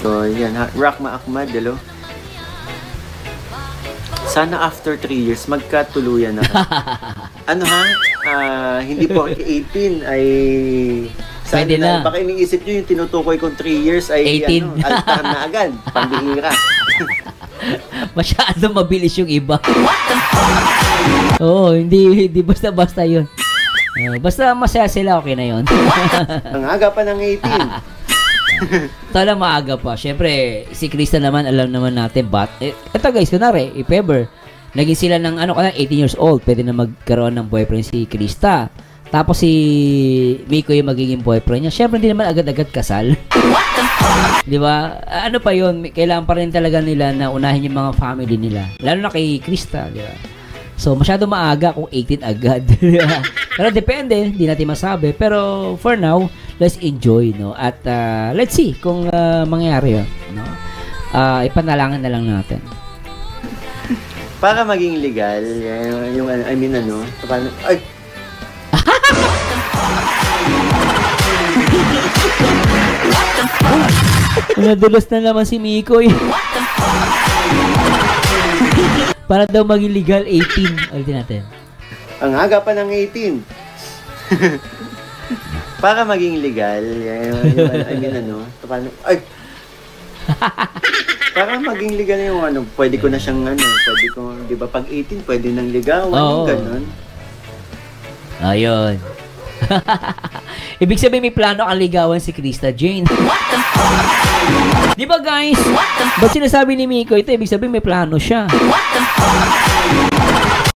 So, yan ha. Rahma Ahmad, hello. Sana after 3 years, magkatuluyan na. Ano ha? Hindi po 18 ay... Sana Pwede na. Baka iniisip nyo yung tinutukoy kong 3 years ay 18. Altar na agad. Pambihira. Masyado mabilis yung iba. Oo, hindi basta-basta yun. Basta masaya sila, okay na yun. Ang aga pa ng 18. Tala maaga pa. Siyempre, si Krista naman, alam naman natin, but, eto guys, kunwari, if ever, naging sila ng, 18 years old, pwede na magkaroon ng boyfriend si Krista. Tapos si Miko yung magiging boyfriend niya. Siyempre, hindi naman agad-agad kasal. Di ba? Ano pa yun? Kailangan pa rin talaga nila na unahin yung mga family nila. Lalo na kay Krista, di ba? So, masyado maaga kung 18 agad. Pero depende, hindi natin masabi. Pero for now, let's enjoy, no? At let's see kung mangyayari yun, no? Ipanalangin na lang natin. Para maging legal, paano, ay! Nadulas na naman si Miko, eh. Para daw maging legal 18. Ulitin natin. Ang aga pa ng 18. Para maging legal, paano, ay! Para maging legal yung pwede ko na siyang pwede ko, di ba, pag 18, pwede nang ligawan, yung ganun. Ayun. Ibig sabihin may plano kang ligawan si Krista Jane. Di ba guys? Ba't sinasabi ni Miko ito? Ibig sabihin may plano siya.